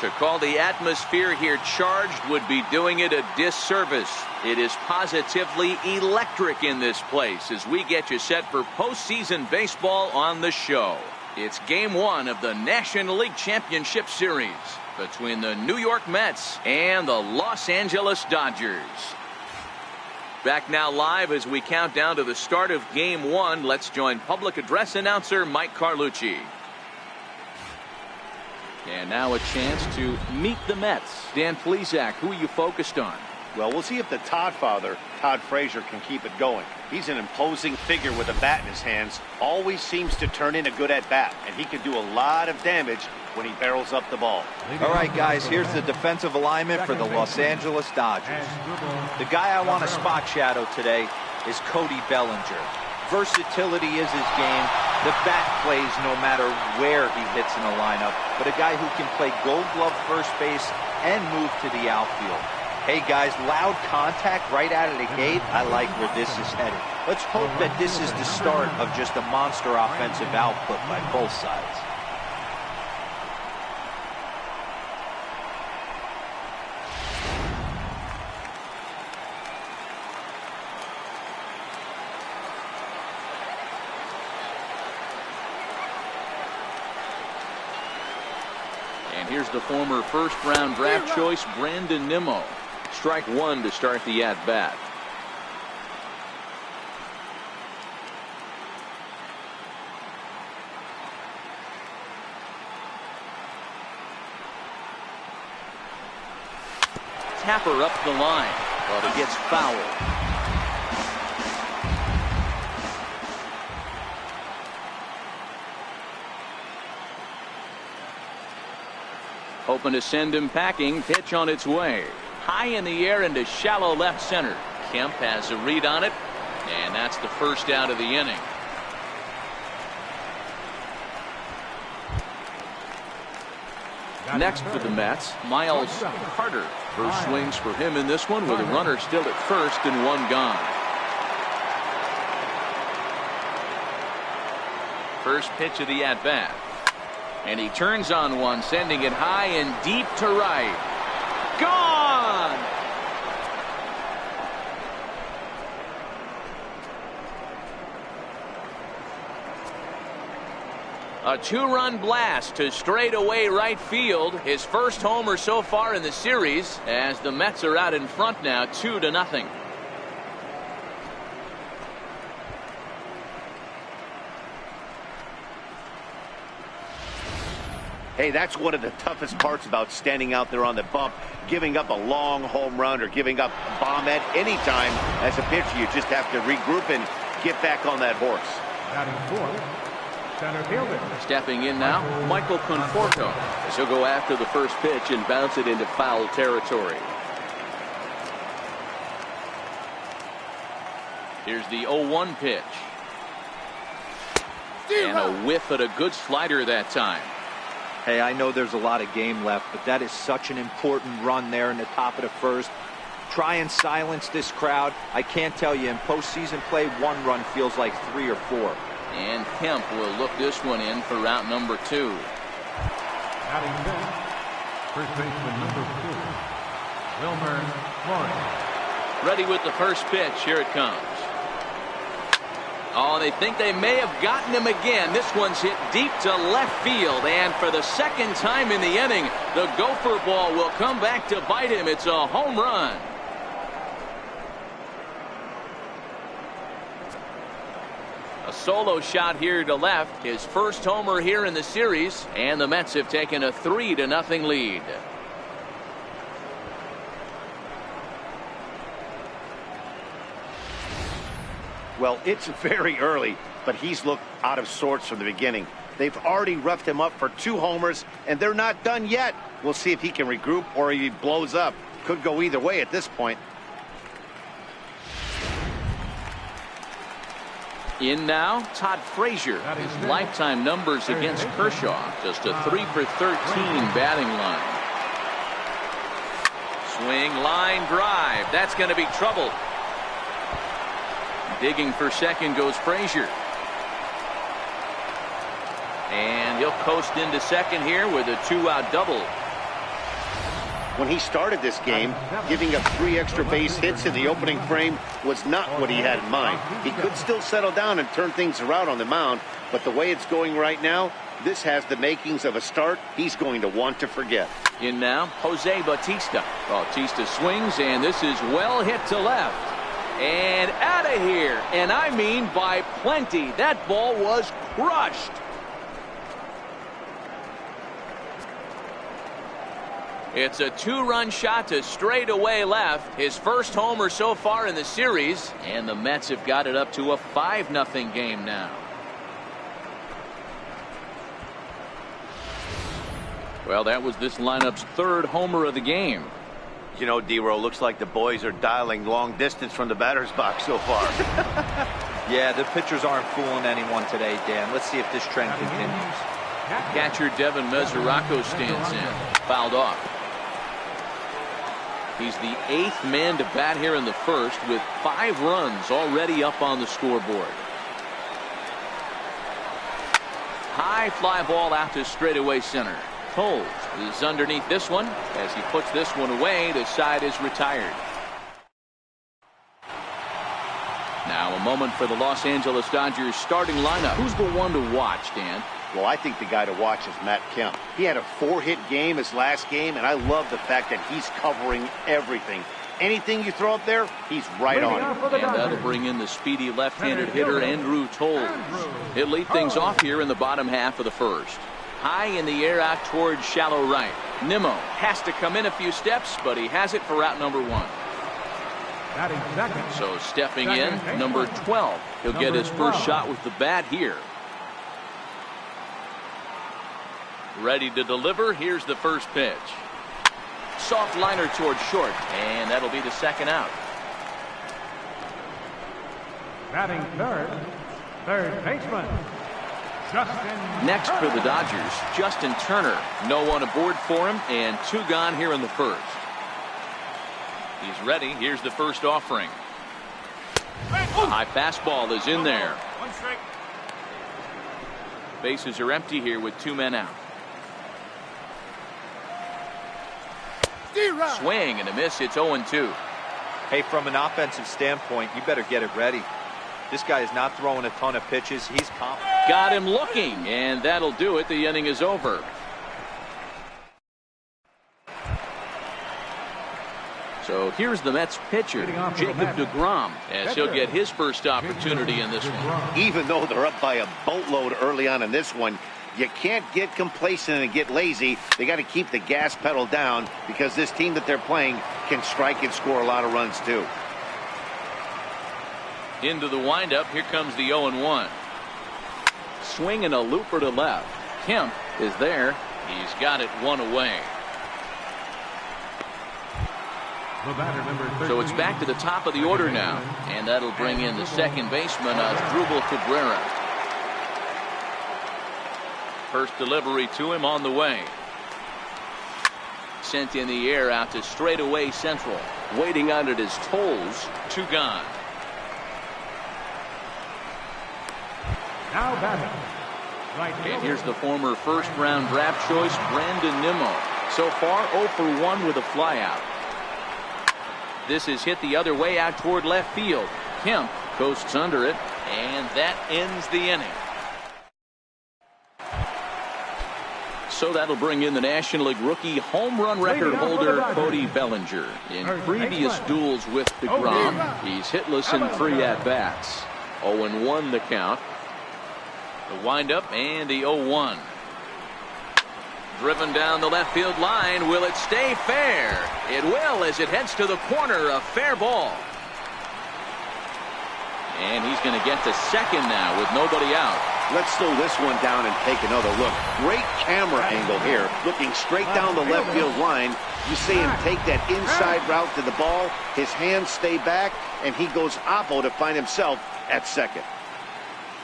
To call the atmosphere here charged would be doing it a disservice. It is positively electric in this place as we get you set for postseason baseball on the show. It's game one of the National League Championship Series between the New York Mets and the Los Angeles Dodgers. Back now live as we count down to the start of game one. Let's join public address announcer Mike Carlucci. And now a chance to meet the Mets. Dan Plesac, who are you focused on? Well, we'll see if the Todd father, Todd Frazier, can keep it going. He's an imposing figure with a bat in his hands. Always seems to turn in a good at-bat, and he can do a lot of damage when he barrels up the ball. All right, guys, here's the defensive alignment for the Los Angeles Dodgers. The guy I want to spot shadow today is Cody Bellinger. Versatility is his game. The bat plays no matter where he hits in the lineup, but a guy who can play Gold Glove first base and move to the outfield. Hey guys, loud contact right out of the gate. I like where this is headed. Let's hope that this is the start of just a monster offensive output by both sides. And here's the former first-round draft choice, Brandon Nimmo. Strike one to start the at-bat. Tapper up the line, but it gets fouled. Hoping to send him packing. Pitch on its way. High in the air into shallow left center. Kemp has a read on it, and that's the first out of the inning. Next for the Mets, Miles Carter. First swings for him in this one with a runner still at first and one gone. First pitch of the at-bat. And he turns on one, sending it high and deep to right. Gone! A two-run blast to straightaway right field. His first homer so far in the series as the Mets are out in front now 2-0. Hey, that's one of the toughest parts about standing out there on the bump. Giving up a long home run or giving up a bomb at any time as a pitcher. You just have to regroup and get back on that horse. Center fielder. Stepping in now, Michael Conforto. As he'll go after the first pitch and bounce it into foul territory. Here's the 0-1 pitch. And a whiff at a good slider that time. Hey, I know there's a lot of game left, but that is such an important run there in the top of the first. Try and silence this crowd. I can't tell you, in postseason play, one run feels like 3 or 4. And Kemp will look this one in for route number 2. Batting fifth, first baseman number 2, Wilmer Flores. Ready with the first pitch. Here it comes. Oh, they think they may have gotten him again. This one's hit deep to left field. And for the second time in the inning, the gopher ball will come back to bite him. It's a home run. A solo shot here to left. His first homer here in the series. And the Mets have taken a 3-0 lead. Well, it's very early, but he's looked out of sorts from the beginning. They've already roughed him up for 2 homers, and they're not done yet. We'll see if he can regroup or he blows up. Could go either way at this point. In now, Todd Frazier. His lifetime numbers against Kershaw. Just a 3 for 13 batting line. Swing, line, drive. That's going to be trouble. Digging for second goes Frazier. And he'll coast into second here with a 2-out double. When he started this game, giving up 3 extra base hits in the opening frame was not what he had in mind. He could still settle down and turn things around on the mound, but the way it's going right now, this has the makings of a start he's going to want to forget. In now, Jose Bautista. Bautista swings, and this is well hit to left. And out of here, and I mean by plenty. That ball was crushed. It's a 2-run shot to straightaway left. His first homer so far in the series. And the Mets have got it up to a 5-0 game now. Well, that was this lineup's 3rd homer of the game. You know, D-Row, looks like the boys are dialing long distance from the batter's box so far. Yeah, the pitchers aren't fooling anyone today, Dan. Let's see if this trend continues. Catcher Devin Mesoraco stands in. Fouled off. He's the 8th man to bat here in the first with 5 runs already up on the scoreboard. High fly ball out to straightaway center. Toles is underneath this one. As he puts this one away, the side is retired. Now a moment for the Los Angeles Dodgers starting lineup. Who's the one to watch, Dan? Well, I think the guy to watch is Matt Kemp. He had a 4-hit game his last game, and I love the fact that he's covering everything. Anything you throw up there, he's right on it. And that'll bring in the speedy left-handed hitter Andrew Toles. He'll lead things off here in the bottom half of the first. High in the air out towards shallow right. Nimmo has to come in a few steps, but he has it for out number 1. So stepping in, number 12. He'll get his first shot with the bat here. Ready to deliver. Here's the first pitch. Soft liner towards short, and that'll be the second out. Batting third baseman, Justin. Next for the Dodgers, Justin Turner. No one aboard for him, and 2 gone here in the first. He's ready. Here's the first offering. A high fastball is in there. Bases are empty here with 2 men out. Swing and a miss. It's 0-2. Hey, from an offensive standpoint, you better get it ready. This guy is not throwing a ton of pitches. He's confident. Got him looking, and that'll do it. The inning is over. So here's the Mets pitcher, Jacob deGrom, as he'll get his first opportunity in this one. Even though they're up by a boatload early on in this one, you can't get complacent and get lazy. They got to keep the gas pedal down because this team that they're playing can strike and score a lot of runs too. Into the windup. Here comes the 0-1. Swing and a looper to left. Kemp is there. He's got it 1 away. So it's back to the top of the order now, and that'll bring in the second baseman, Asdrubal Cabrera. First delivery to him on the way. Sent in the air out to straightaway central. Waiting on it is Toles. 2 gone. Now batting. And here's the former first-round draft choice, Brandon Nimmo. So far, 0 for 1 with a flyout. This is hit the other way out toward left field. Kemp coasts under it, and that ends the inning. So that'll bring in the National League rookie home run record holder Cody Bellinger. In previous duels with deGrom, he's hitless in 3 at-bats. 0-1 the count. The windup and the 0-1. Driven down the left field line. Will it stay fair? It will as it heads to the corner. A fair ball. And he's going to get to second now with nobody out. Let's slow this one down and take another look. Great camera angle here. Looking straight down the left field line. You see him take that inside route to the ball. His hands stay back, and he goes oppo to find himself at second.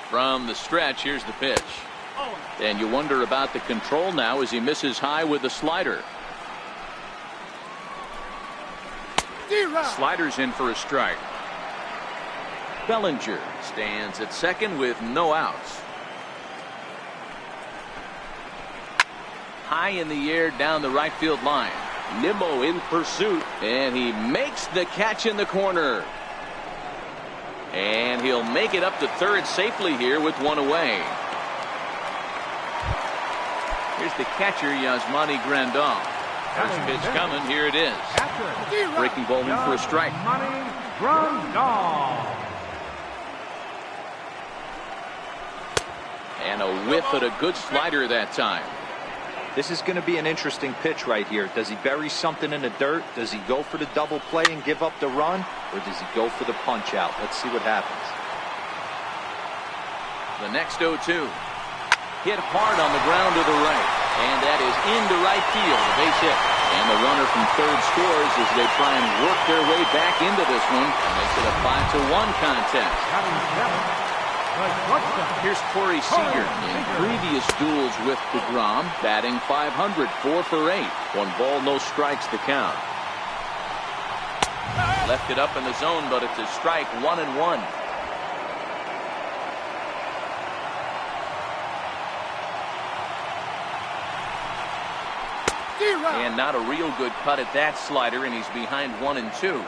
From the stretch, here's the pitch. And you wonder about the control now as he misses high with the slider. Slider's in for a strike. Bellinger stands at second with no outs. High in the air down the right field line. Nimmo in pursuit. And he makes the catch in the corner. And he'll make it up to third safely here with one away. Here's the catcher, Yasmani Grandal. First pitch coming. Here it is. Breaking ball in for a strike. And a whiff at a good slider that time. This is going to be an interesting pitch right here. Does he bury something in the dirt? Does he go for the double play and give up the run? Or does he go for the punch out? Let's see what happens. The next 0-2. Hit hard on the ground to the right. And that is into right field. A base hit. And the runner from third scores as they try and work their way back into this one. And makes it a 5-1 contest. Here's Corey Seager in previous duels with DeGrom, batting .500, 4 for 8. 1 ball, no strikes to count. Left it up in the zone, but it's a strike, 1-1. And not a real good cut at that slider, and he's behind 1-2.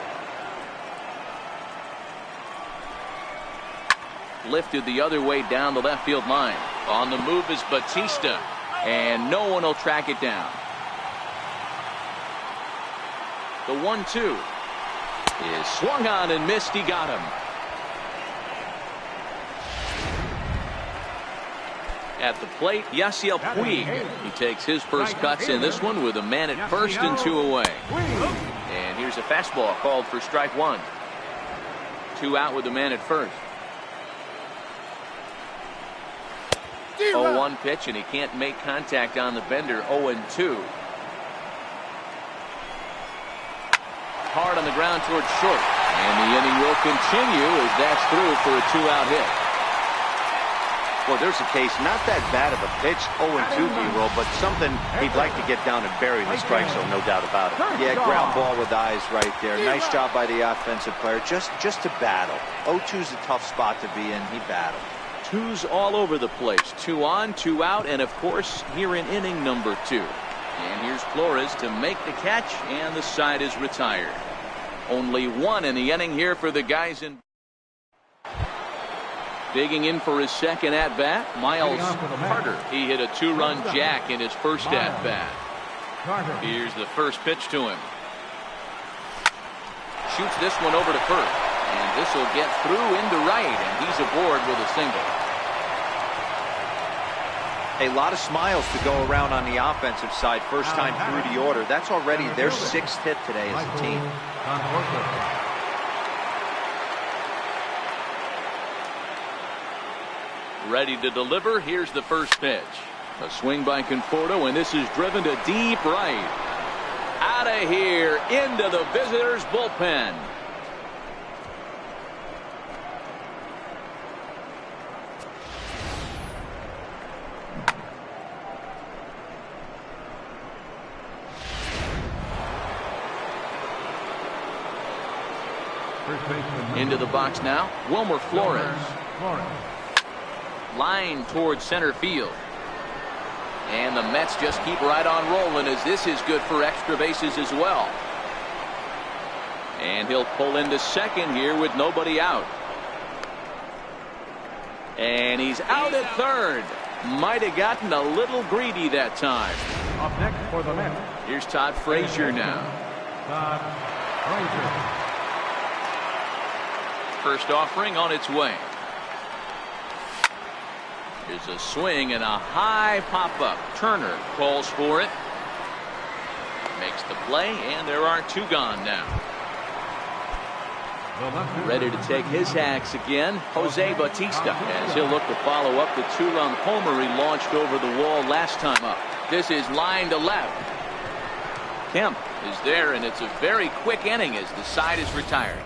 Lifted the other way down the left field line. On the move is Batista, and no one will track it down. The 1-2 is swung on and missed. He got him. At the plate, Yasiel Puig. He takes his first cuts in this one with a man at first and 2 away. And here's a fastball called for strike 1. 2 out with the man at first. 0-1 pitch, and he can't make contact on the bender. 0-2. Hard on the ground towards short. And the inning will continue as that's through for a 2-out hit. Well, there's a case, not that bad of a pitch, 0-2, B-roll, but something he'd like to get down and bury the strike zone, no doubt about it. Yeah, ground ball with eyes right there. Nice job by the offensive player, just to battle. 0-2's a tough spot to be in. He battled. 2s all over the place. 2 on, 2 out, and of course here in inning number 2. And here's Flores to make the catch, and the side is retired. Only 1 in the inning here for the guys in. Digging in for his second at bat, Miles Carter. He hit a 2-run jack in his first at bat. Here's the first pitch to him. Shoots this one over to first. And this will get through into right, and he's aboard with a single. A lot of smiles to go around on the offensive side. First time through the order. That's already their 6th hit today as a team. Ready to deliver. Here's the first pitch. A swing by Conforto, and this is driven to deep right. Out of here, into the visitors' bullpen. Into the box now, Wilmer Flores. Line towards center field. And the Mets just keep right on rolling as this is good for extra bases as well. And he'll pull into second here with nobody out. And he's out at third. Might have gotten a little greedy that time. Up next for the Mets. Here's Todd Frazier now. Todd Frazier. First offering on its way. Here's a swing and a high pop-up. Turner calls for it. Makes the play, and there are 2 gone now. Ready to take his axe again, Jose Bautista, as he'll look to follow up the 2-run homer he launched over the wall last time up. This is line to left. Kemp is there, and it's a very quick inning as the side is retired.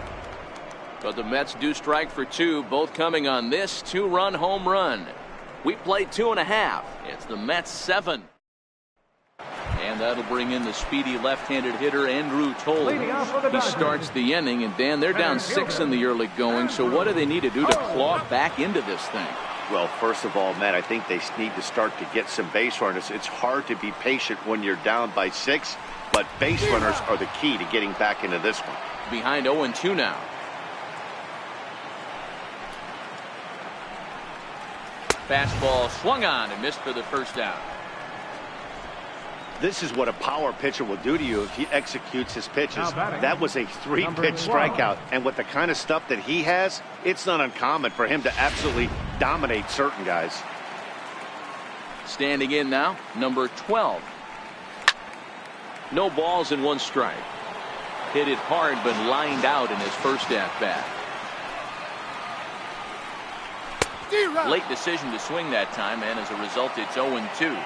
But the Mets do strike for 2, both coming on this 2-run home run. We play 2.5. It's the Mets 7. And that'll bring in the speedy left-handed hitter Andrew Toll. He starts the inning, and Dan, they're down 6 in the early going. So what do they need to do to claw back into this thing? Well, first of all, Matt, I think they need to start to get some base runners. It's hard to be patient when you're down by 6, but base runners are the key to getting back into this one. Behind 0-2 now. Fastball swung on and missed for the first out. This is what a power pitcher will do to you if he executes his pitches. That was a 3-pitch strikeout, and with the kind of stuff that he has, it's not uncommon for him to absolutely dominate certain guys. Standing in now, number 12. No balls and 1 strike. Hit it hard but lined out in his first at-bat. Late decision to swing that time, and as a result, it's 0-2.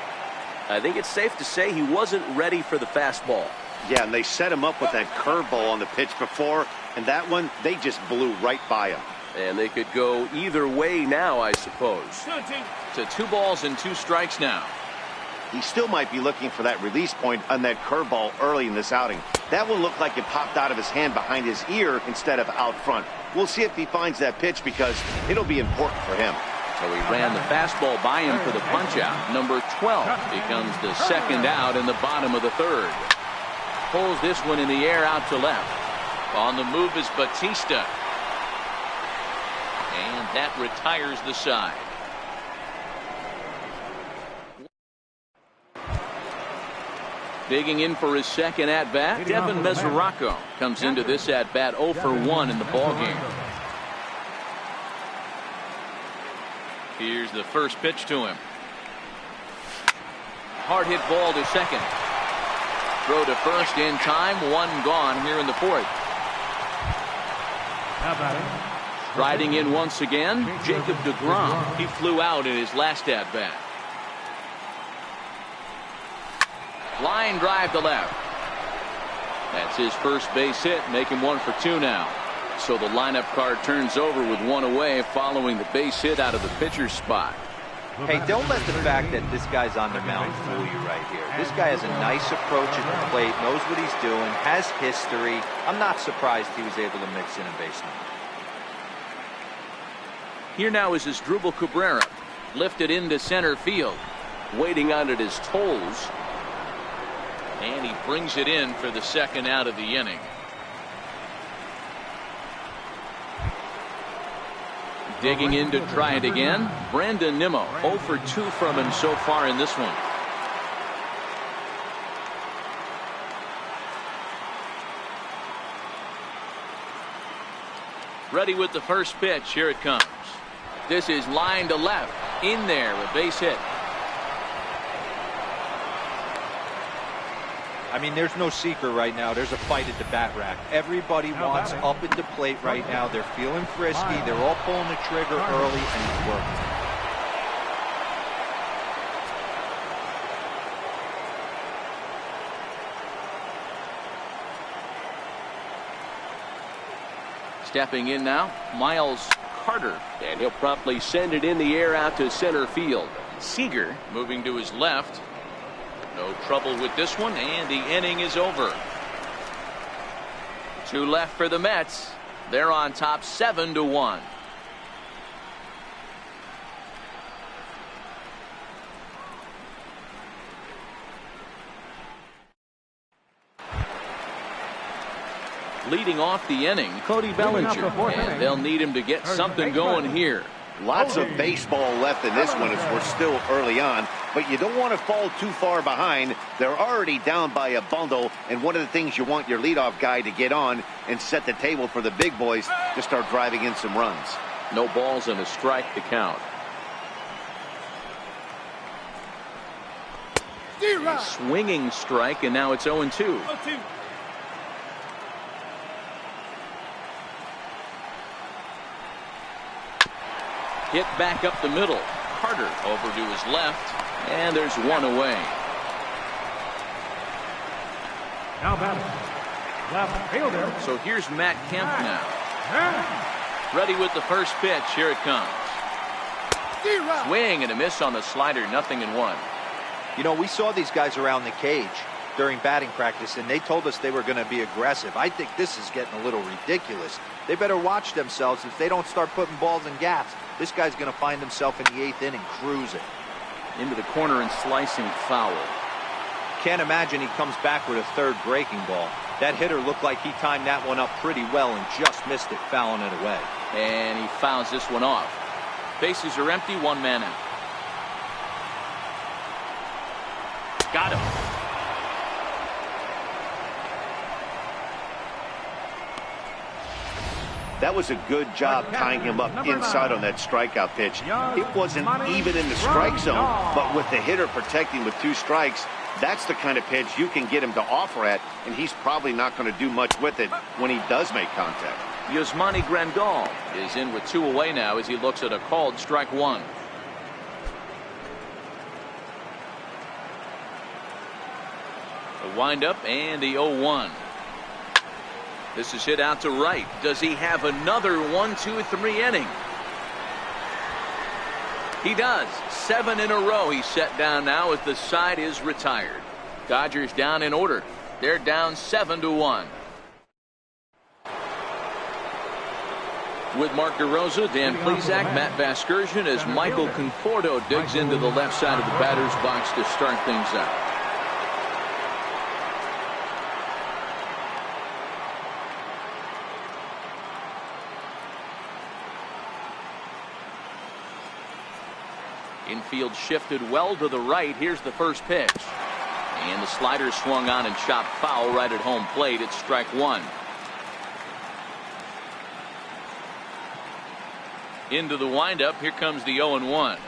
I think it's safe to say he wasn't ready for the fastball. Yeah, and they set him up with that curveball on the pitch before, and that one, they just blew right by him. And they could go either way now, I suppose. To 2 balls and 2 strikes now. He still might be looking for that release point on that curveball early in this outing. That one looked like it popped out of his hand behind his ear instead of out front. We'll see if he finds that pitch because it'll be important for him. So he ran the fastball by him for the punch-out. Number 12 becomes the second out in the bottom of the 3rd. Pulls this one in the air out to left. On the move is Batista. And that retires the side. Digging in for his second at-bat, Devin Mesoraco comes into this at-bat 0 for 1 in the ballgame. Here's the first pitch to him. Hard hit ball to second. Throw to first in time. 1 gone here in the 4th. Riding in once again, Jacob deGrom. He flew out in his last at-bat. Line drive to left. That's his first base hit, making 1 for 2 now. So the lineup card turns over with 1 away following the base hit out of the pitcher's spot. Hey, don't let the fact that this guy's on the mound fool you right here. This guy has a nice approach at the plate, knows what he's doing, has history. I'm not surprised he was able to mix in a base hit. Here now is Asdrubal Cabrera, lifted into center field, Waiting on it his toes. and he brings it in for the second out of the inning. Digging in to try it again, Brandon Nimmo. 0 for 2 from him so far in this one. Ready with the first pitch. Here it comes. This is line to left. In there, a base hit. I mean, there's no secret right now. There's a fight at the bat rack. Everybody wants up at the plate right now. They're feeling frisky. They're all pulling the trigger early, and it's working. Stepping in now, Miles Carter. And he'll promptly send it in the air out to center field. Seager moving to his left. No trouble with this one, and the inning is over. 2 left for the Mets. They're on top 7-1. Leading off the inning, Cody Bellinger, and they'll need him to get something going here. Lots of baseball left in this one as we're still early on, but you don't want to fall too far behind. They're already down by a bundle, and one of the things you want your leadoff guy to get on and set the table for the big boys to start driving in some runs. No balls and a strike to count. A swinging strike, and now it's 0-2. Hit back up the middle. Carter over to his left, and there's 1 away. Now batting, left fielder. So here's Matt Kemp now. Ready with the first pitch. Here it comes. Swing and a miss on the slider. 0-1. You know, we saw these guys around the cage during batting practice, and they told us they were going to be aggressive. I think this is getting a little ridiculous. They better watch themselves. If they don't start putting balls in gaps, this guy's going to find himself in the 8th inning cruising. Into the corner and slicing foul. Can't imagine he comes back with a third breaking ball. That hitter looked like he timed that one up pretty well and just missed it, fouling it away. And he fouls this one off. Bases are empty, one man out. Got him. That was a good job tying him up inside on that strikeout pitch. It wasn't even in the strike zone, but with the hitter protecting with 2 strikes, that's the kind of pitch you can get him to offer at, and he's probably not going to do much with it when he does make contact. Yasmani Grandal is in with 2 away now as he looks at a called strike 1. The windup and the 0-1. This is hit out to right. Does he have another 1-2-3 inning? He does. 7 in a row he's set down now as the side is retired. Dodgers down in order. They're down 7-1. With Mark DeRosa, Dan Plesac, Matt Vasgersian as Michael Conforto digs into the left side of the batter's box to start things out. Infield shifted well to the right. Here's the first pitch. And the slider swung on and chopped foul right at home plate. It's strike 1. Into the windup. Here comes the 0-1.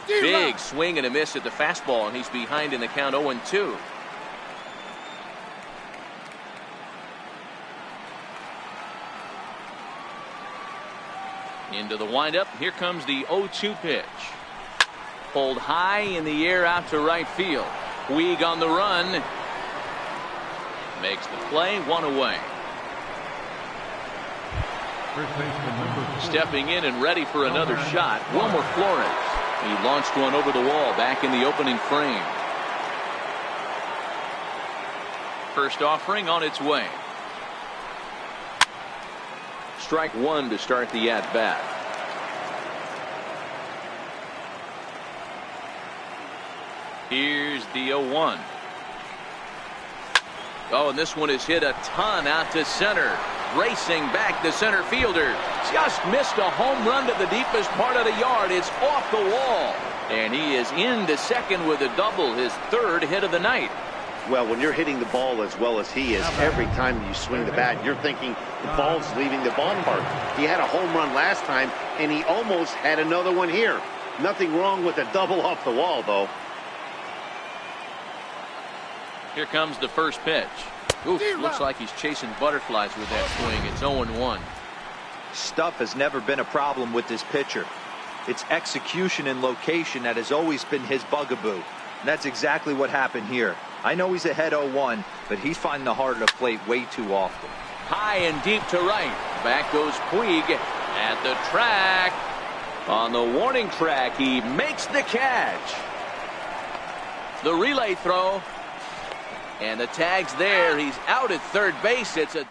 Big swing and a miss at the fastball, and he's behind in the count 0-2. Into the windup. Here comes the 0-2 pitch. Pulled high in the air out to right field. Puig on the run. Makes the play, 1 away. Stepping in and ready for another shot, Wilmer Flores. He launched one over the wall back in the opening frame. First offering on its way. Strike 1 to start the at-bat. Here's the 0-1. Oh, and this one is hit a ton out to center. Racing back, the center fielder just missed a home run to the deepest part of the yard. It's off the wall. And he is into second with a double, his 3rd hit of the night. Well, when you're hitting the ball as well as he is, every time you swing the bat, you're thinking the ball's leaving the ballpark. He had a home run last time, and he almost had another one here. Nothing wrong with a double off the wall, though. Here comes the first pitch. Oof, looks like he's chasing butterflies with that swing. It's 0-1. Stuff has never been a problem with this pitcher. It's execution and location that has always been his bugaboo. And that's exactly what happened here. I know he's ahead 0-1, but he's finding the heart of the plate way too often. High and deep to right. Back goes Puig at the track. On the warning track, he makes the catch. The relay throw. And the tag's there. He's out at third base. It's a...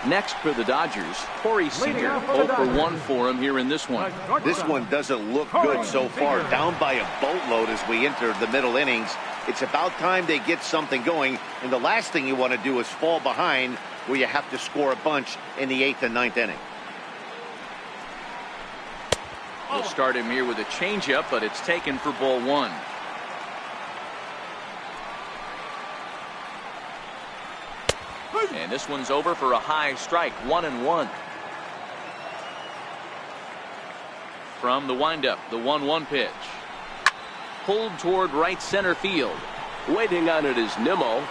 Next for the Dodgers, Corey Seager. 0 for 1 for him here in this one. This one doesn't look good so far. Down by a boatload as we enter the middle innings. It's about time they get something going. And the last thing you want to do is fall behind where you have to score a bunch in the 8th and 9th inning. We'll start him here with a changeup, but it's taken for ball 1. And this one's over for a high strike, 1-1. From the windup, the 1-1 pitch. Pulled toward right center field. Waiting on it is Nimmo.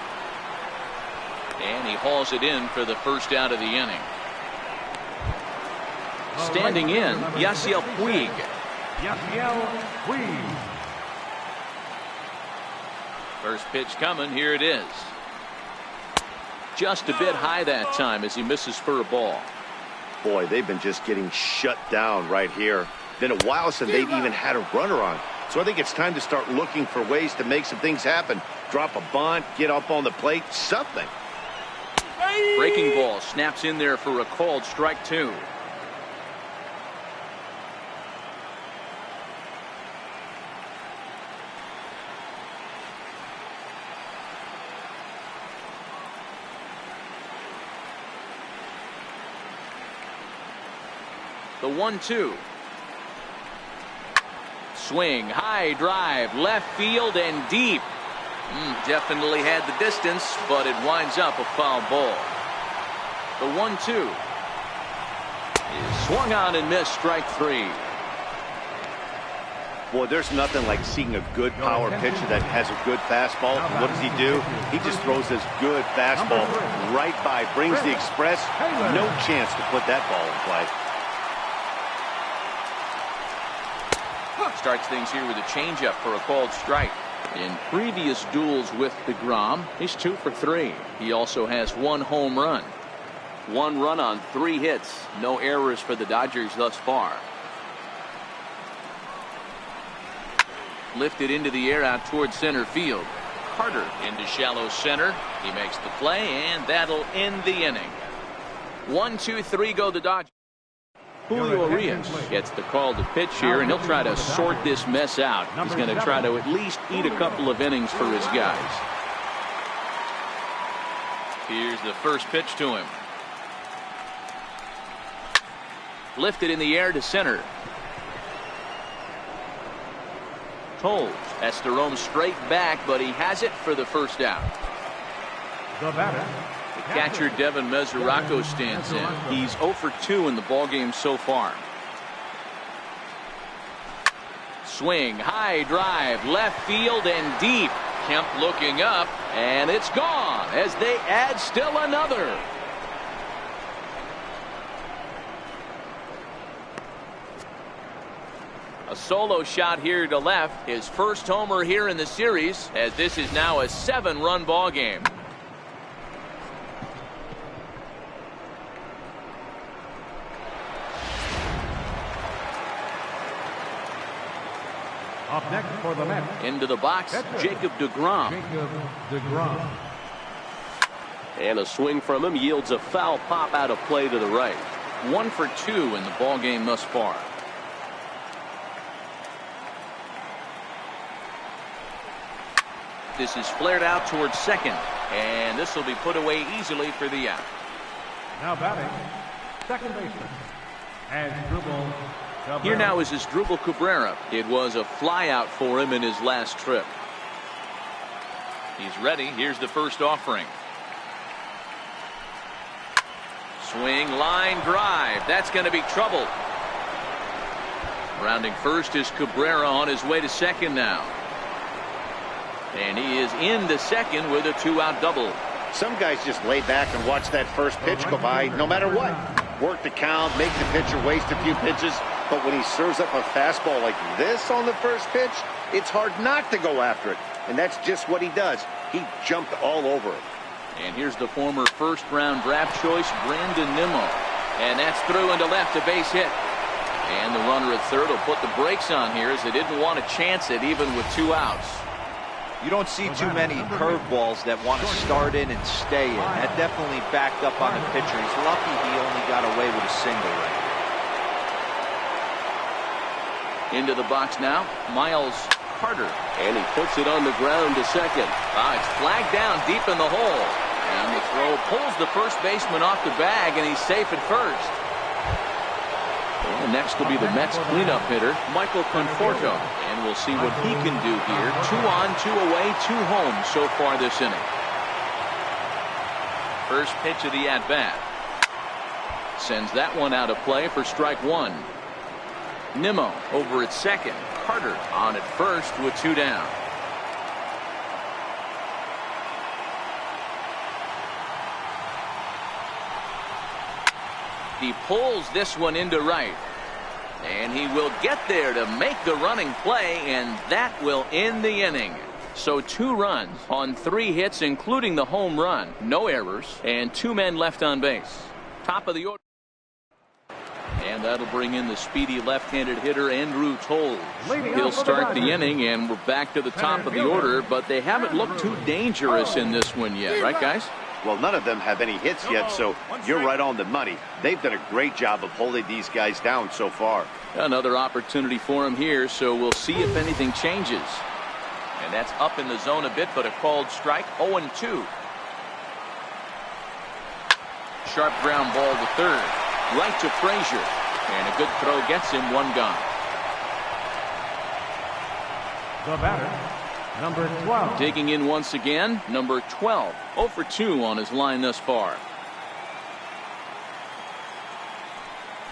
And he hauls it in for the first out of the inning. Standing in, Yasiel Puig. First pitch coming, here it is. Just a bit high that time as he misses for a ball. Boy, they've been just getting shut down right here. Been a while since they've even had a runner on. So I think it's time to start looking for ways to make some things happen. Drop a bunt, get up on the plate, something. Breaking ball snaps in there for a called strike 2. The 1-2. Swing, high drive, left field and deep. Definitely had the distance, but it winds up a foul ball. The 1-2 is swung on and missed, strike 3. Boy, there's nothing like seeing a good power pitcher that has a good fastball. What does he do? He just throws this good fastball right by, brings the express. No chance to put that ball in play. Starts things here with a changeup for a called strike. In previous duels with DeGrom, he's 2 for 3. He also has 1 home run. 1 run on 3 hits. No errors for the Dodgers thus far. Lifted into the air out towards center field. Carter into shallow center. He makes the play, and that'll end the inning. 1, 2, 3 go the Dodgers. Julio Urias gets the call to pitch here, and he'll try to sort this mess out. He's going to try to at least eat a couple of innings for his guys. Here's the first pitch to him. Lifted in the air to center. Toles has to roam straight back, but he has it for the first out. The batter, the catcher Devin Mesoraco stands in. He's 0 for 2 in the ballgame so far. Swing, high drive, left field and deep. Kemp looking up, and it's gone as they add still another. A solo shot here to left. His first homer here in the series, as this is now a 7-run ball game. up next for the Mets. Into the box, Jacob DeGrom. And a swing from him yields a foul pop out of play to the right. 1 for 2 in the ball game thus far. This is flared out towards second, and this will be put away easily for the out. Now batting, second baseman, Asdrubal Cabrera. Here now is Asdrubal Cabrera. It was a flyout for him in his last trip. He's ready. Here's the first offering. Swing, line drive. That's going to be trouble. Rounding first is Cabrera on his way to second now. And he is into second with a 2-out double. Some guys just lay back and watch that first pitch go by no matter what. Work the count, make the pitcher waste a few pitches. But when he serves up a fastball like this on the first pitch, it's hard not to go after it. And that's just what he does. He jumped all over it. And here's the former first-round draft choice, Brandon Nimmo. And that's through into left, a base hit. And the runner at third will put the brakes on here as they didn't want to chance it even with 2 outs. You don't see too many curveballs that want to start in and stay in. That definitely backed up on the pitcher. He's lucky he only got away with a single right. Into the box now, Miles Carter. And he puts it on the ground to second. It's flagged down deep in the hole. And the throw pulls the first baseman off the bag, and he's safe at first. And next will be the Mets cleanup hitter, Michael Conforto. And we'll see what he can do here. 2 on, 2 away, 2 home so far this inning. First pitch of the at-bat. Sends that one out of play for strike 1. Nimmo over at second. Carter on at first with 2 down. He pulls this one into right. And he will get there to make the running play, and that will end the inning. So 2 runs on 3 hits, including the home run. No errors, and 2 men left on base. Top of the order. And that'll bring in the speedy left-handed hitter, Andrew Toles. He'll start the inning, and we're back to the top of the order, but they haven't looked too dangerous in this one yet. Right, guys? Well, none of them have any hits yet, so you're right on the money. They've done a great job of holding these guys down so far. Another opportunity for him here, so we'll see if anything changes. And that's up in the zone a bit, but a called strike. 0-2. Sharp ground ball to third. Right to Frazier. And a good throw gets him one gone. The batter, number 12. Digging in once again, number 12. 0 for 2 on his line thus far.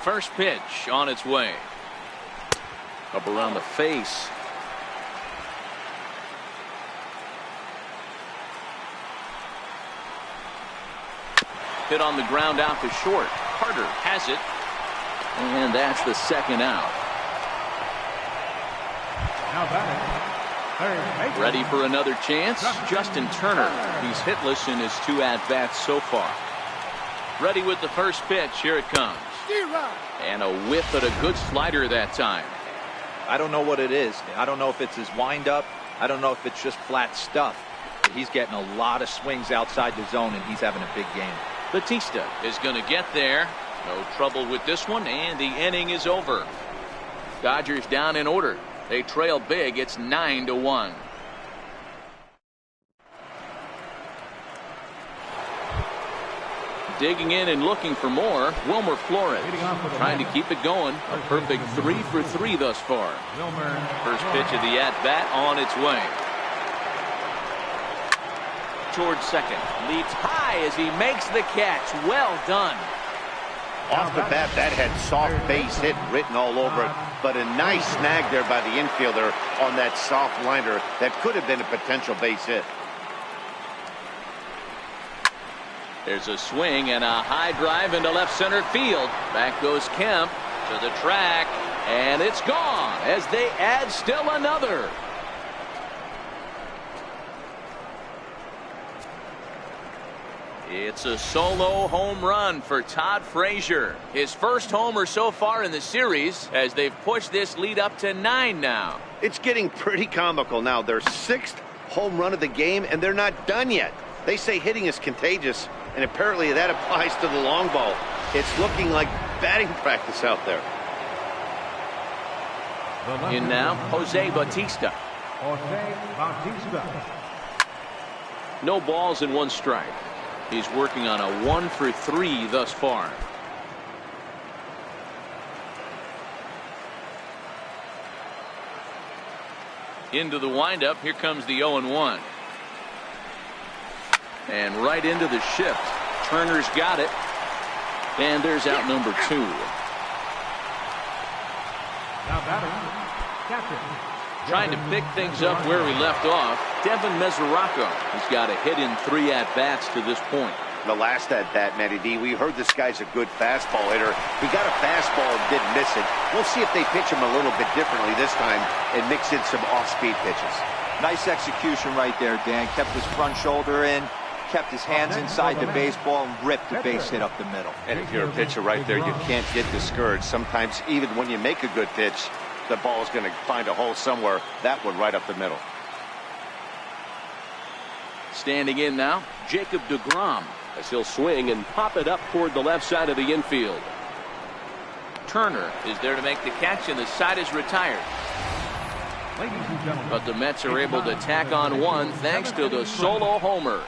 First pitch on its way. Up around the face. Hit on the ground out to short. Carter has it. And that's the second out. Now batting, third. Ready for another chance? Justin Turner. He's hitless in his 2 at-bats so far. Ready with the first pitch. Here it comes. And a whiff at a good slider that time. I don't know what it is. I don't know if it's his windup. I don't know if it's just flat stuff. But he's getting a lot of swings outside the zone, and he's having a big game. Batista is going to get there. No trouble with this one, and the inning is over. Dodgers down in order. They trail big. It's 9-1. Digging in and looking for more, Wilmer Flores trying to keep it going. A perfect 3 for 3 thus far. First pitch of the at-bat on its way. Towards second, leaps high as he makes the catch. Well done. Off the bat, that had soft base hit written all over it, but a nice snag there by the infielder on that soft liner that could have been a potential base hit. There's a swing and a high drive into left center field. Back goes Kemp to the track, and it's gone as they add still another. It's a solo home run for Todd Frazier. His first homer so far in the series as they've pushed this lead up to 9 now. It's getting pretty comical now. Their 6th home run of the game, and they're not done yet. They say hitting is contagious, and apparently that applies to the long ball. It's looking like batting practice out there. In now, Jose Batista. No balls and 1 strike. He's working on a 1 for 3 thus far. Into the windup. Here comes the 0-1. And right into the shift. Turner's got it. And there's out number 2. Now batting, catcher. Trying to pick things up where we left off, Devin Mesoraco. He's got a hit in 3 at-bats to this point. The last at-bat, Matty D, we heard this guy's a good fastball hitter. He got a fastball and didn't miss it. We'll see if they pitch him a little bit differently this time and mix in some off-speed pitches. Nice execution right there, Dan. Kept his front shoulder in, kept his hands inside the baseball, and ripped the base hit up the middle. And if you're a pitcher right there, you can't get discouraged. Sometimes even when you make a good pitch, the ball is going to find a hole somewhere. That one right up the middle. Standing in now, Jacob deGrom. As he'll swing and pop it up toward the left side of the infield. Turner is there to make the catch, and the side is retired. But the Mets are able to tack on 1 thanks to the solo homer.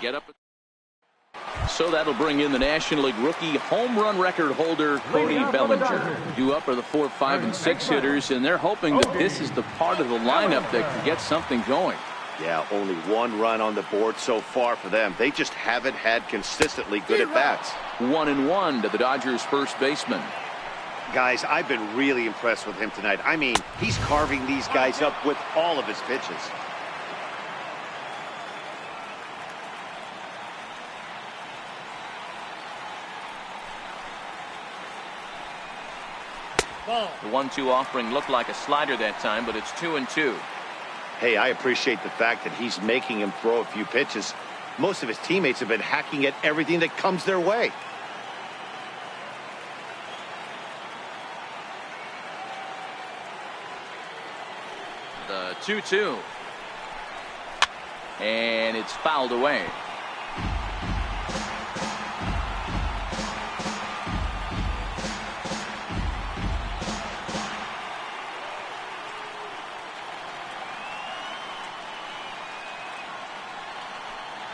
Get up. So that'll bring in the National League rookie home run record holder Cody Bellinger. Due up are the 4, 5, and 6 hitters, and they're hoping that this is the part of the lineup that can get something going. Yeah, only 1 run on the board so far for them. They just haven't had consistently good at-bats. 1-1 to the Dodgers' first baseman. Guys, I've been really impressed with him tonight. I mean, he's carving these guys up with all of his pitches. The 1-2 offering looked like a slider that time, but it's 2-2. Hey, I appreciate the fact that he's making him throw a few pitches. Most of his teammates have been hacking at everything that comes their way. The 2-2. And it's fouled away.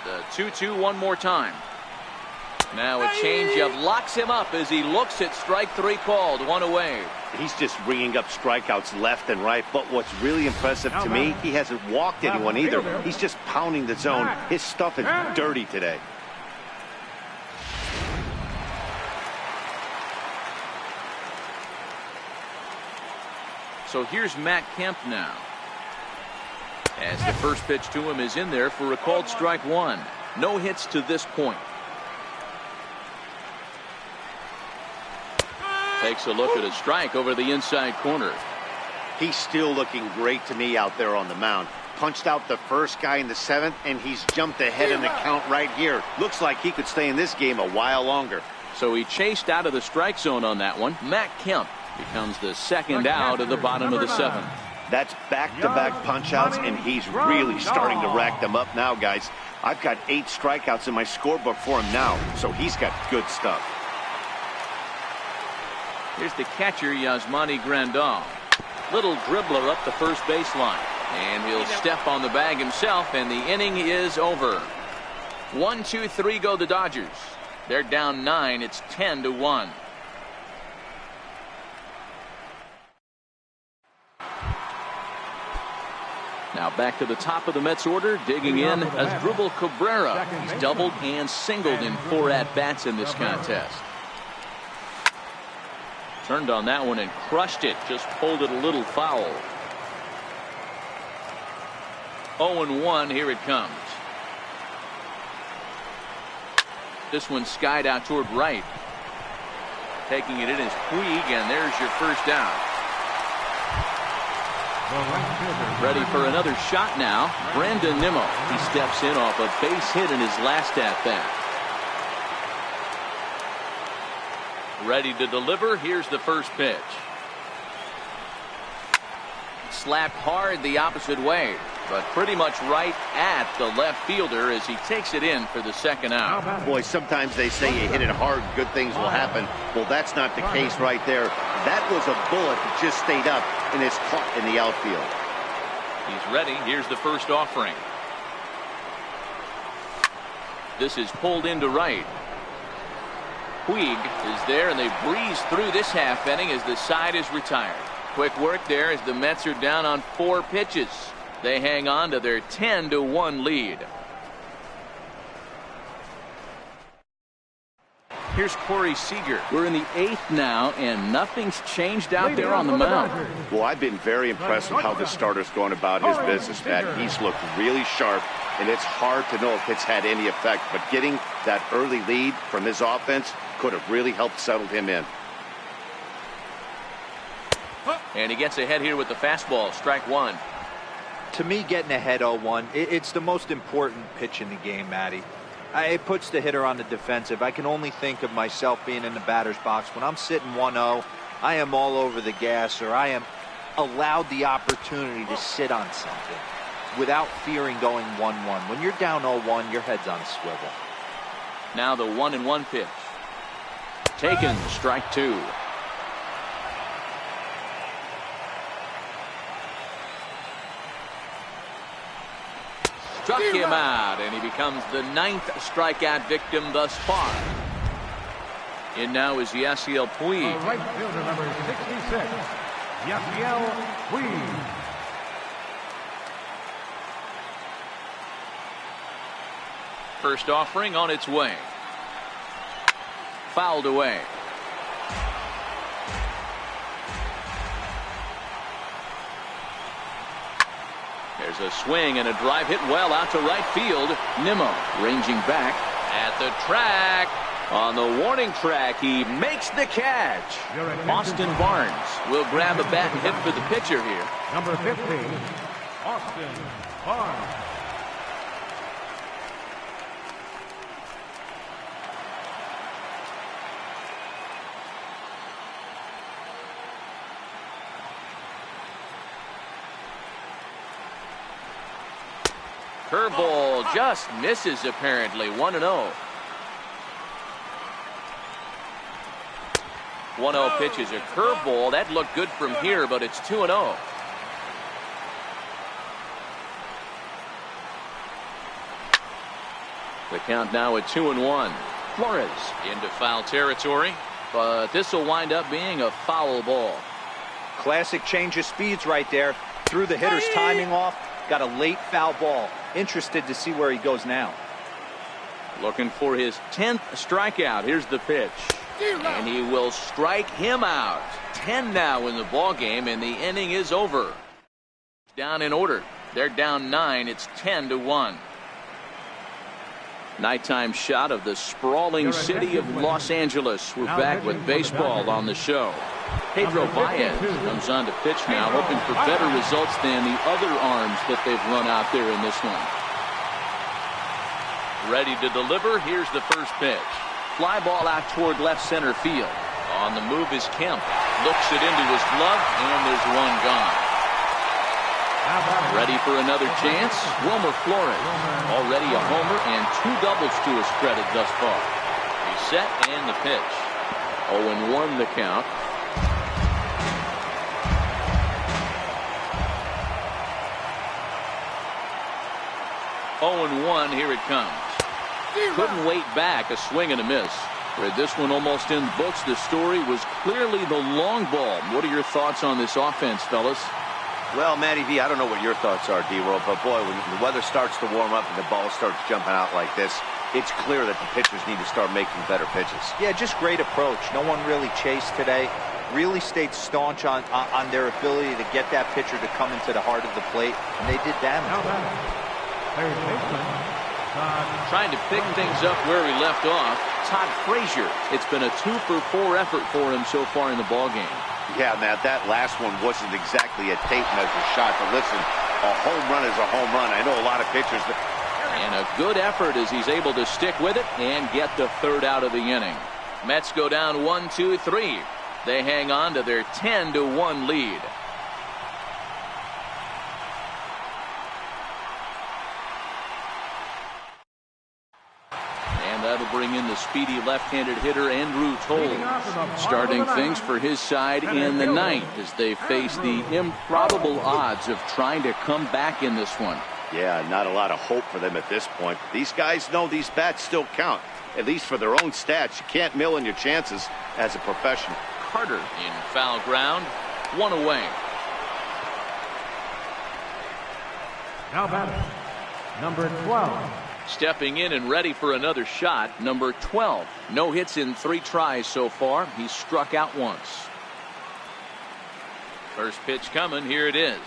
The 2-2 one more time. Now a changeup locks him up as he looks at strike 3 called. 1 away. He's just ringing up strikeouts left and right. But what's really impressive to me, he hasn't walked anyone either. He's just pounding the zone. His stuff is dirty today. So here's Matt Kemp now. As the first pitch to him is in there for a called strike 1. No hits to this point. Takes a look at a strike over the inside corner. He's still looking great to me out there on the mound. Punched out the first guy in the 7th, and he's jumped ahead in the count right here. Looks like he could stay in this game a while longer. So he chased out of the strike zone on that one. Matt Kemp becomes the second out of the bottom of the 7th. That's back-to-back punch-outs, and he's really starting to rack them up now, guys. I've got 8 strikeouts in my scorebook for him now, so he's got good stuff. Here's the catcher, Yasmani Grandal. Little dribbler up the first baseline. And he'll step on the bag himself, and the inning is over. 1, 2, 3 go the Dodgers. They're down 9. It's 10-1. Now back to the top of the Mets order, digging in Asdrubal Cabrera. He's doubled and singled in 4 at-bats in this contest. Turned on that one and crushed it. Just pulled it a little foul. 0-1. Here it comes. This one skied out toward right. Taking it in is Puig, and there's your first down. Ready for another shot now. Brandon Nimmo. He steps in off a base hit in his last at-bat. Ready to deliver. Here's the first pitch. Slapped hard the opposite way, but pretty much right at the left fielder as he takes it in for the second out. Boy, sometimes they say you hit it hard, good things will happen. Well, that's not the case right there. That was a bullet that just stayed up and is caught in the outfield. He's ready. Here's the first offering. This is pulled into right. Puig is there, and they breeze through this half inning as the side is retired. Quick work there as the Mets are down on 4 pitches. They hang on to their 10-1 lead. Here's Corey Seager. We're in the 8th now, and nothing's changed out there on the mound. Well, I've been very impressed with how this starter's going about his business, Matt. He's looked really sharp, and it's hard to know if it's had any effect. But getting that early lead from his offense could have really helped settle him in. And he gets ahead here with the fastball. Strike 1. To me, getting ahead 0-1, it's the most important pitch in the game, Matty. It puts the hitter on the defensive. I can only think of myself being in the batter's box. When I'm sitting 1-0, I am all over the gas, or I am allowed the opportunity to sit on something without fearing going 1-1. When you're down 0-1, your head's on a swivel. Now the 1-1 pitch. Taken. Strike 2. Struck him out, and he becomes the 9th strikeout victim thus far. In now is Yasiel Puig. Right fielder number 66, Yasiel Puig. First offering on its way. Fouled away. There's a swing and a drive hit well out to right field. Nimmo ranging back at the track. On the warning track, he makes the catch. Austin Barnes will grab a bat and hit for the pitcher here. Number 15, Austin Barnes. Curveball just misses apparently. 1-0. 1-0 pitch is a curveball. That looked good from here, but it's 2-0. The count now at 2-1. Flores into foul territory, but this will wind up being a foul ball. Classic change of speeds right there. Threw the hitter's timing off. Got a late foul ball. Interested to see where he goes now. Looking for his 10th strikeout. Here's the pitch. And he will strike him out. 10 now in the ball game, and the inning is over. Down in order. They're down 9. It's 10-1. Nighttime shot of the sprawling city of Los Angeles. We're back with baseball on the show. Pedro Baez comes on to pitch now, hoping for better results than the other arms that they've run out there in this one. Ready to deliver. Here's the first pitch. Fly ball out toward left center field. On the move is Kemp. Looks it into his glove, and there's one gone. Ready for another chance? Wilmer Flores. Already a homer and 2 doubles to his credit thus far. He's set and the pitch. 0-1 the count. 0-1, here it comes. Couldn't wait back, a swing and a miss. Read this one almost in the books. The story was clearly the long ball. What are your thoughts on this offense, fellas? Well, Matty V, I don't know what your thoughts are, D-World, but boy, when the weather starts to warm up and the ball starts jumping out like this, it's clear that the pitchers need to start making better pitches. Yeah, just great approach. No one really chased today. Really stayed staunch on their ability to get that pitcher to come into the heart of the plate, and they did damage. Trying to pick things up where he left off, Todd Frazier. It's been a 2-for-4 effort for him so far in the ballgame. Yeah, Matt, that last one wasn't exactly a tape measure shot, but listen, a home run is a home run. I know a lot of pitchers that... And a good effort as he's able to stick with it and get the third out of the inning. Mets go down 1-2-3. They hang on to their 10-1 lead. That'll bring in the speedy left-handed hitter Andrew Toles, starting things for his side in the ninth as they face the improbable odds of trying to come back in this one. Yeah, not a lot of hope for them at this point. These guys know these bats still count, at least for their own stats. You can't mill in your chances as a professional. Carter in foul ground, 1 away. Now batting, number 12. Stepping in and ready for another shot, number 12. No hits in 3 tries so far. He's struck out once. First pitch coming. Here it is.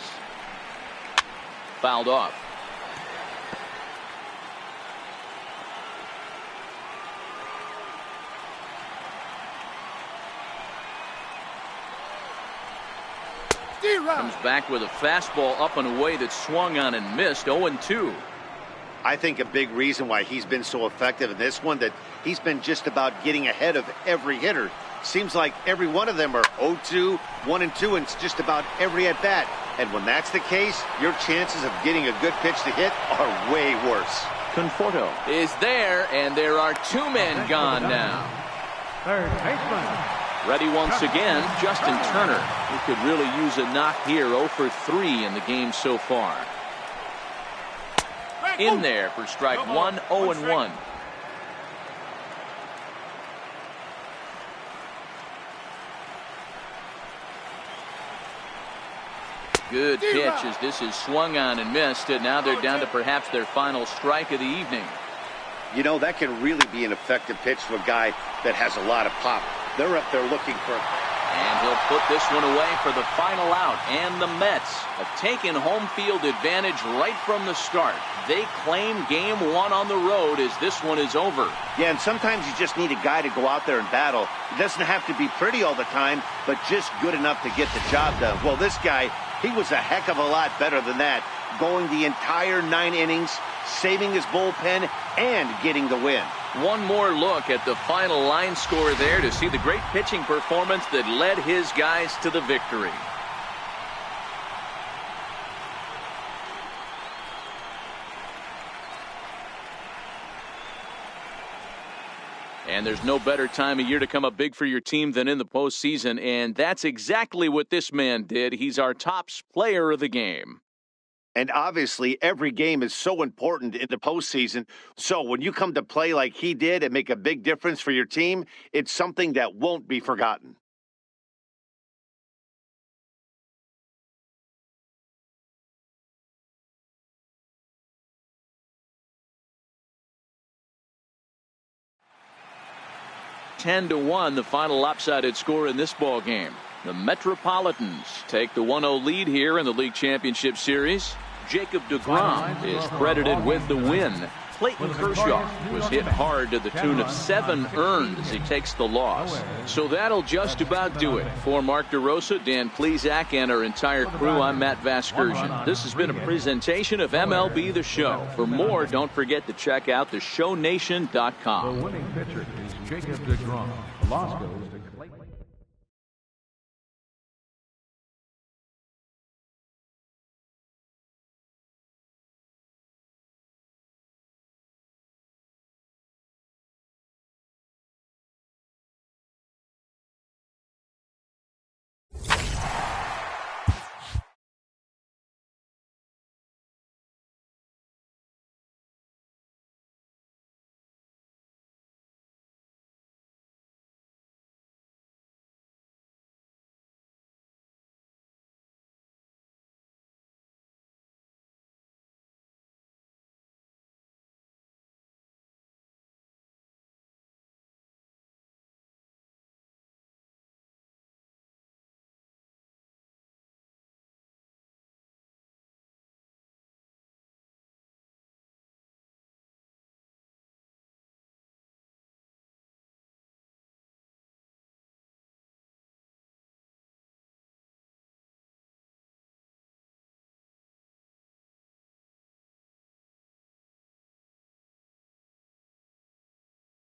Fouled off. Comes back with a fastball up and away that swung on and missed. 0-2. I think a big reason why he's been so effective in this one, that he's been just about getting ahead of every hitter. Seems like every one of them are 0-2, 1-2, and it's just about every at bat. And when that's the case, your chances of getting a good pitch to hit are way worse. Conforto is there, and there are 2 men gone now. Third baseman. Ready once again, Justin Turner. He could really use a knock here. 0 for 3 in the game so far. In there for strike 1, 0-1. Good pitch as this is swung on and missed. And now they're down to perhaps their final strike of the evening. You know, that can really be an effective pitch for a guy that has a lot of pop. They're up there looking for... And he'll put this one away for the final out. And the Mets have taken home field advantage right from the start. They claim game 1 on the road as this one is over. Yeah, and sometimes you just need a guy to go out there and battle. It doesn't have to be pretty all the time, but just good enough to get the job done. Well, this guy, he was a heck of a lot better than that. Going the entire 9 innings, saving his bullpen, and getting the win. One more look at the final line score there to see the great pitching performance that led his guys to the victory. And there's no better time of year to come up big for your team than in the postseason, and that's exactly what this man did. He's our top player of the game. And obviously, every game is so important in the postseason. So when you come to play like he did and make a big difference for your team, it's something that won't be forgotten. Ten to 1, the final lopsided score in this ball game. The Metropolitans take the 1-0 lead here in the League Championship Series. Jacob deGrom is credited with the win. Clayton Kershaw was hit hard to the tune of 7 earned as he takes the loss. So that'll just about do it. For Mark DeRosa, Dan Plesac, and our entire crew, I'm Matt Vasgersian. This has been a presentation of MLB The Show. For more, don't forget to check out theshownation.com. The winning pitcher is Jacob deGrom. The loss goes to